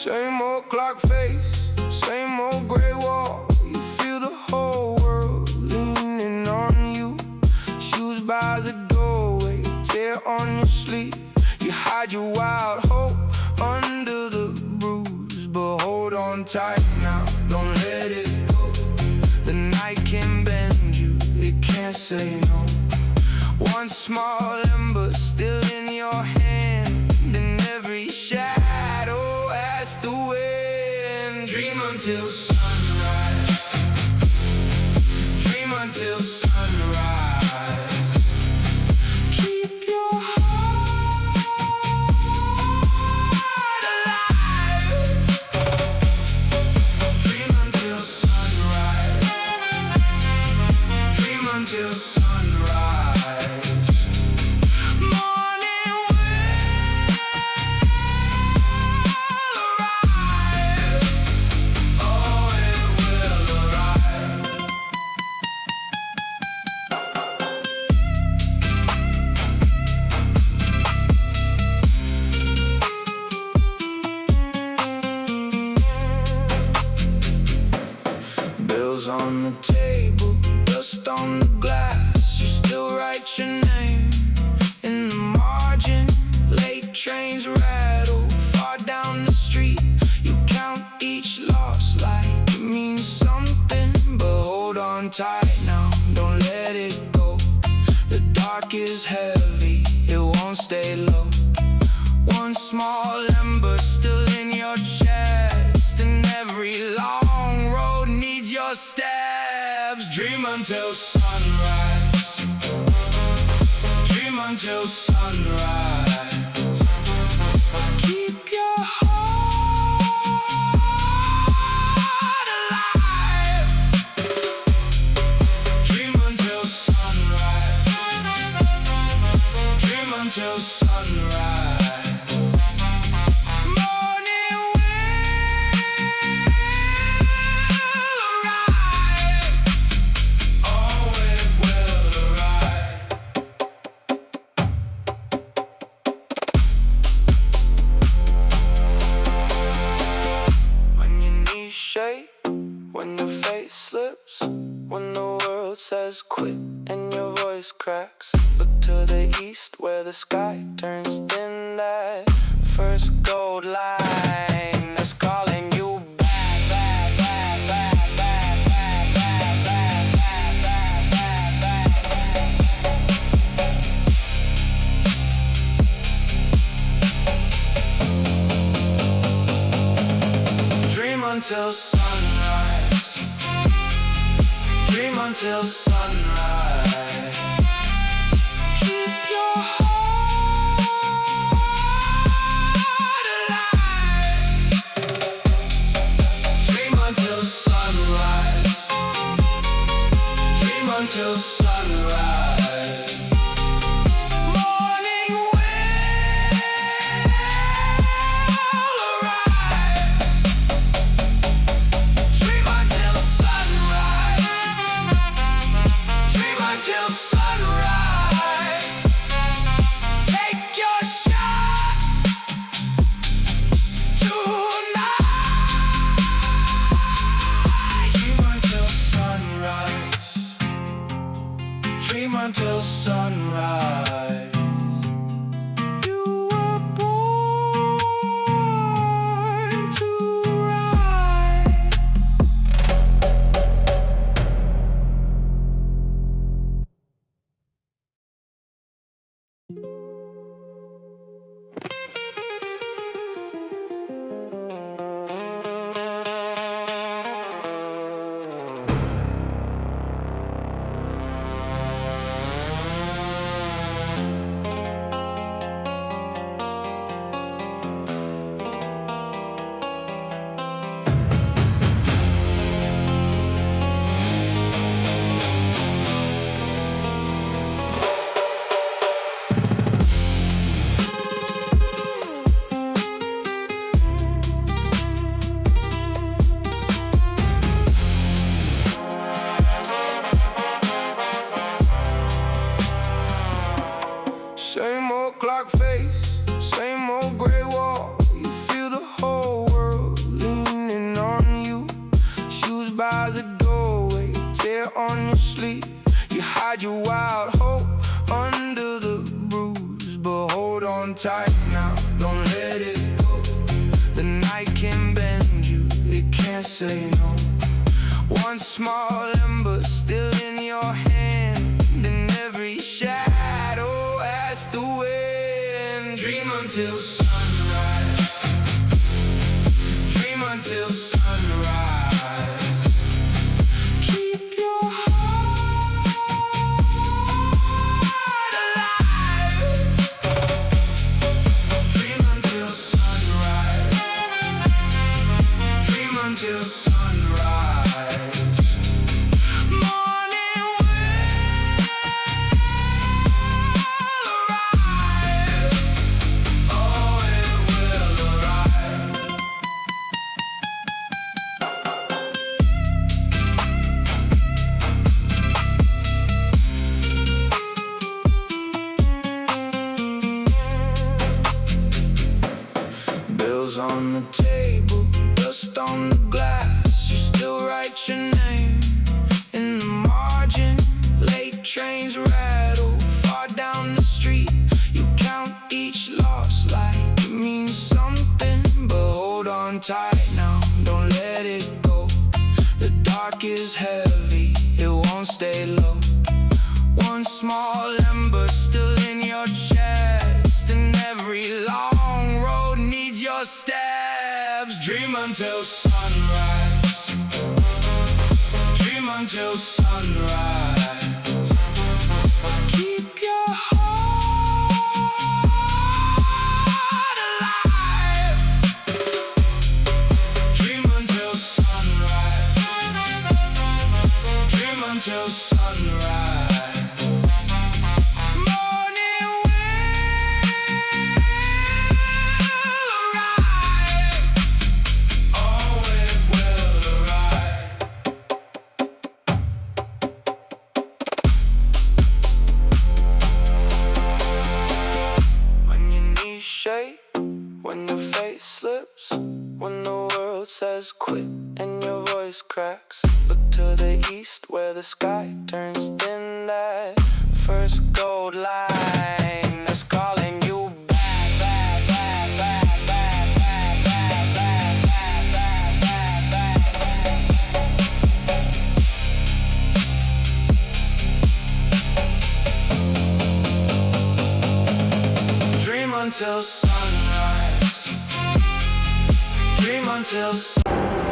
Same old clock face, same old gray wall. You feel the whole world leaning on you. Shoes by the doorway, tear on your sleeve. You hide your wild hope under the bruise, but hold on tight now, don't let it go. The night can bend you, it can't say no. One small ember still in your hand, and every shadow has to win. Dream until sunrise, dream until sunrise. Keep your heart alive. Dream until sunrise, dream until sunrise. Morning will arrive. Oh, it will arrive. Bills on the table, dust on the glass. You still write your name in the margin. Late trains rattle far down the street. You count each loss like it means something, but hold on tight now, don't let it go. The dark is heavy, it won't stay low. One small ember still in your chest, and every long road needs your steps. Dream until sunrise, dream until sunrise. Keep your heart alive. Dream until sunrise, dream until sunrise. Morning will arrive. Oh, it will arrive. When your knees shake, when your face slips, when the world says quit and your voice cracks, look to the east where the sky turns thin. That first gold line that's calling you back, back, back, back, back, back, back, back, back, back, back. Dream until sunrise, dream until sunrise. Keep your heart alive. Dream until sunrise, dream until sunrise. Morning will arrive. Dream until sunrise, dream until sunrise. sleep. You hide your wild hope under the bruise, but hold on tight now, don't let it go. The night can bend you, it can't say no. One small ember still in your hand, and every shadow has to win. Dream until sunrise, dream until sunrise. Keep your heart alive. Dream until sunrise, dream until sunrise. Morning will arrive. Oh, it will arrive. Bills on the table, dust on the glass. You still write your name in the margin. Late trains rattle far down the street. You count each loss like it means something, but hold on tight now, don't let it go. The dark is heavy, it won't stay low. One small ember still in your chest, and every long road needs your steps. Dream until sunrise, dream until sunrise. Keep your heart alive. Dream until sunrise, dream until sunrise. Morning will arrive. Oh, it will arrive. When your knees shake, when your face slips, when the world says quit and your voice cracks, look to the east where the sky turns thin. That first gold line is calling you back, back, back, back, back, back, back, back, back, back, back. Dream until sunrise, dream until sunrise.